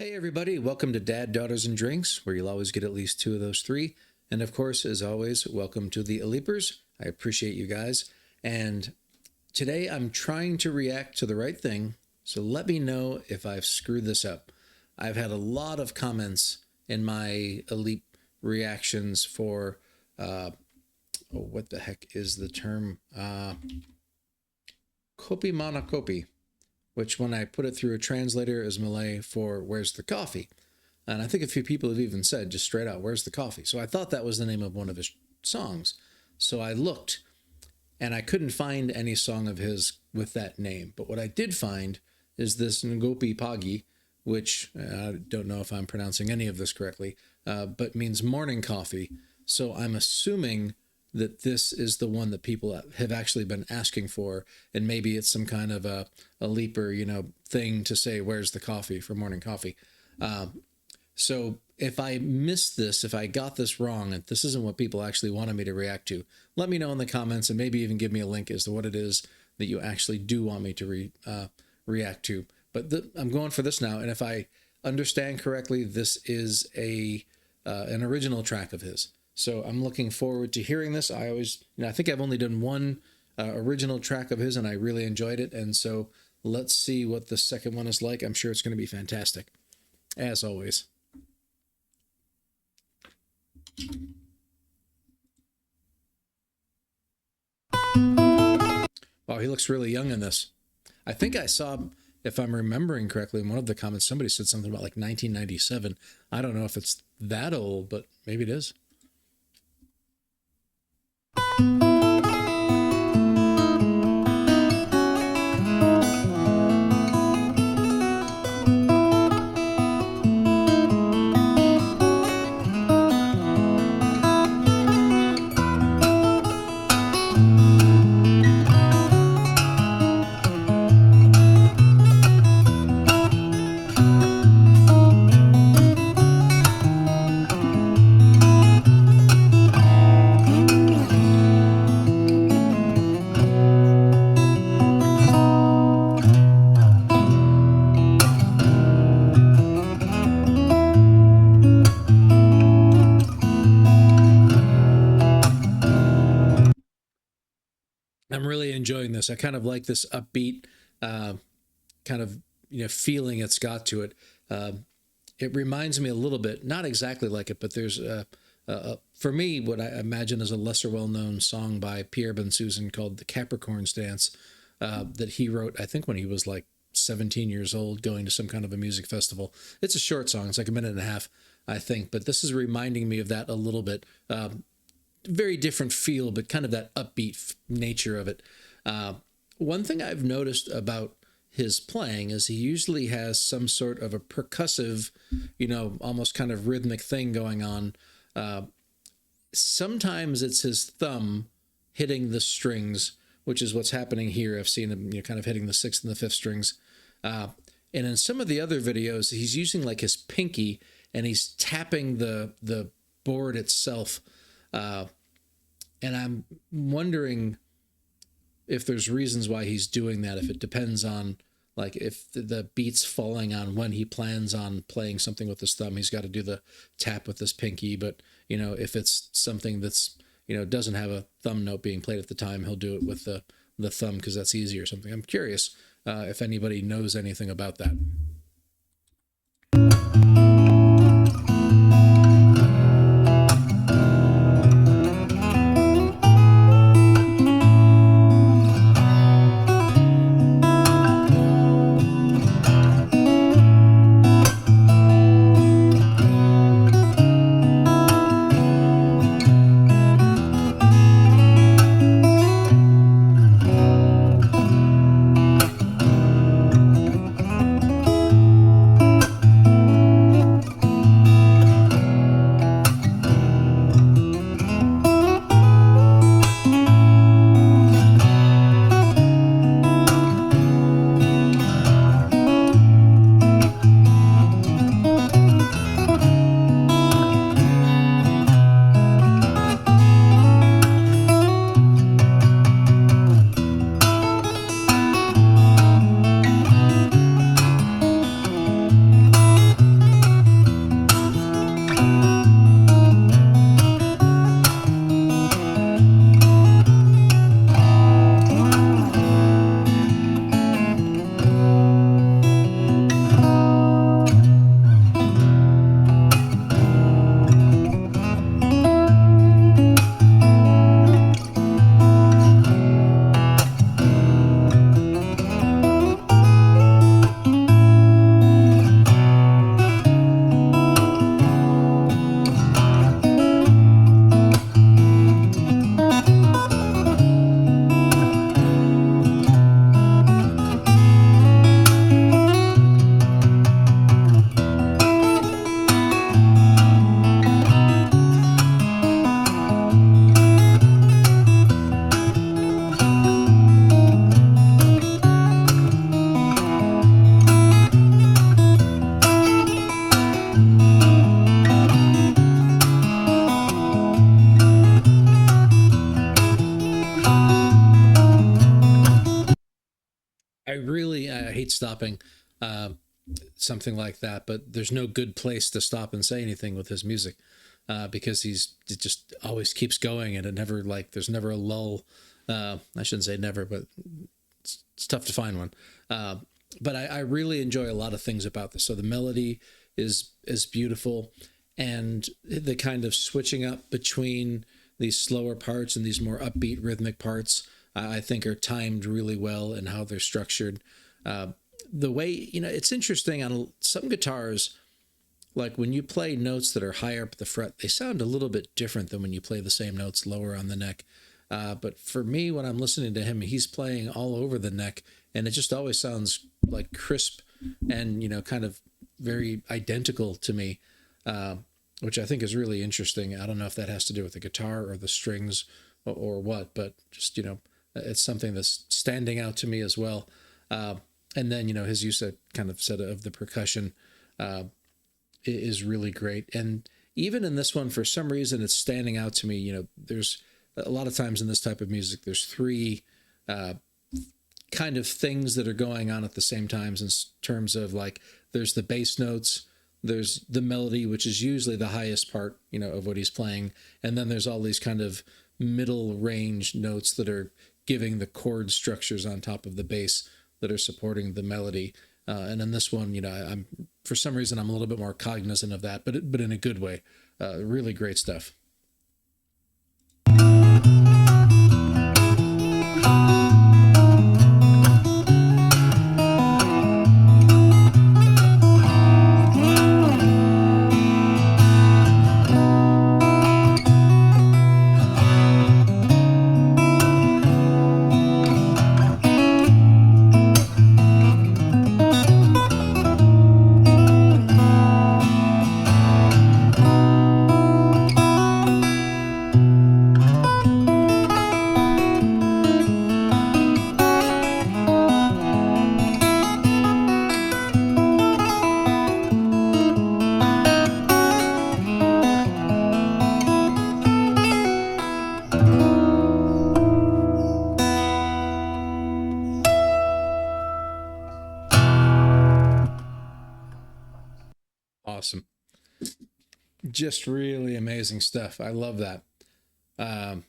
Hey everybody, welcome to Dad, Daughters, and Drinks, where you'll always get at least two of those three. And of course, as always, welcome to the Alipers. I appreciate you guys. And today I'm trying to react to the right thing, so let me know if I've screwed this up. I've had a lot of comments in my Alip reactions for, what the heck is the term? Kopi mana kopi, which when I put it through a translator is Malay for where's the coffee. And I think a few people have even said just straight out, where's the coffee? So I thought that was the name of one of his songs. So I looked and I couldn't find any song of his with that name. But what I did find is this Ngopi Pagi, which I don't know if I'm pronouncing any of this correctly, but means morning coffee. So I'm assuming that this is the one that people have actually been asking for, and maybe it's some kind of a leaper, thing to say, where's the coffee for morning coffee? So if I missed this, if I got this wrong, and this isn't what people actually wanted me to react to, let me know in the comments and maybe even give me a link as to what it is that you actually do want me to react to. But I'm going for this now, and if I understand correctly, this is an original track of his. So I'm looking forward to hearing this. I think I've only done one original track of his, and I really enjoyed it. And so let's see what the second one is like. I'm sure it's going to be fantastic, as always. Wow, he looks really young in this. I think I saw, if I'm remembering correctly, in one of the comments, somebody said something about like 1997. I don't know if it's that old, but maybe it is. I'm really enjoying this. I kind of like this upbeat kind of feeling it's got to it. It reminds me a little bit, not exactly like it, but there's for me what I imagine is a lesser well-known song by Pierre Bensusan called "The Capricorn's Dance" that he wrote, I think, when he was like 17 years old, going to some kind of a music festival. It's a short song; it's like a minute and a half, I think. But this is reminding me of that a little bit. Very different feel, but kind of that upbeat nature of it. One thing I've noticed about his playing is he usually has some sort of a percussive, almost kind of rhythmic thing going on. Sometimes it's his thumb hitting the strings, which is what's happening here. I've seen him kind of hitting the sixth and the fifth strings. And in some of the other videos, he's using like his pinky and he's tapping the board itself. And I'm wondering if there's reasons why he's doing that, if it depends on, like, if the beat's falling on when he plans on playing something with his thumb, he's got to do the tap with his pinky. But, if it's something that's, doesn't have a thumb note being played at the time, he'll do it with the thumb because that's easy or something. I'm curious if anybody knows anything about that. stopping, something like that. But there's no good place to stop and say anything with his music, because it just always keeps going, and it never, like, there's never a lull. I shouldn't say never, but it's tough to find one. But I really enjoy a lot of things about this. So the melody is beautiful, and the kind of switching up between these slower parts and these more upbeat rhythmic parts, I think are timed really well in how they're structured. The way, it's interesting on some guitars, like when you play notes that are higher up the fret, they sound a little bit different than when you play the same notes lower on the neck. But for me, when I'm listening to him, he's playing all over the neck, and it just always sounds like crisp and, kind of very identical to me, which I think is really interesting. I don't know if that has to do with the guitar or the strings or what, but just, it's something that's standing out to me as well. And then, his use of of the percussion is really great. And even in this one, for some reason, it's standing out to me. There's a lot of times in this type of music, there's three kind of things that are going on at the same times, in terms of, like, there's the bass notes, there's the melody, which is usually the highest part, of what he's playing. And then there's all these kind of middle range notes that are giving the chord structures on top of the bass that are supporting the melody. And in this one, I'm, for some reason, I'm a little bit more cognizant of that, but in a good way. Really great stuff. Awesome. Just really amazing stuff. I love that. And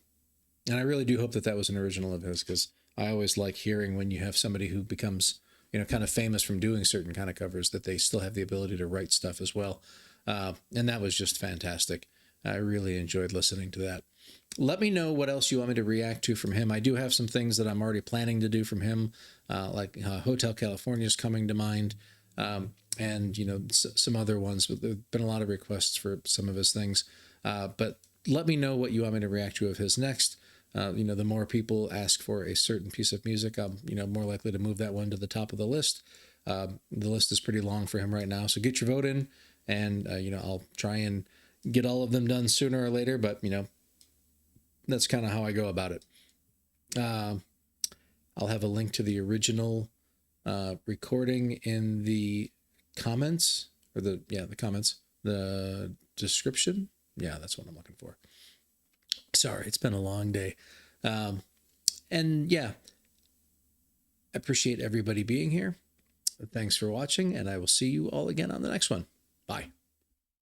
I really do hope that was an original of his, because I always like hearing when you have somebody who becomes, kind of famous from doing certain kind of covers, that they still have the ability to write stuff as well. And that was just fantastic. I really enjoyed listening to that. Let me know what else you want me to react to from him. I do have some things that I'm already planning to do from him, like Hotel California is coming to mind. And, some other ones, but there've been a lot of requests for some of his things. But let me know what you want me to react to of his next. The more people ask for a certain piece of music, I'm, more likely to move that one to the top of the list. The list is pretty long for him right now. So get your vote in, and, I'll try and get all of them done sooner or later, but, that's kind of how I go about it. I'll have a link to the original recording in the comments, or the comments, the description. Yeah, that's what I'm looking for. Sorry, it's been a long day. And yeah, I appreciate everybody being here. Thanks for watching, and I will see you all again on the next one. Bye.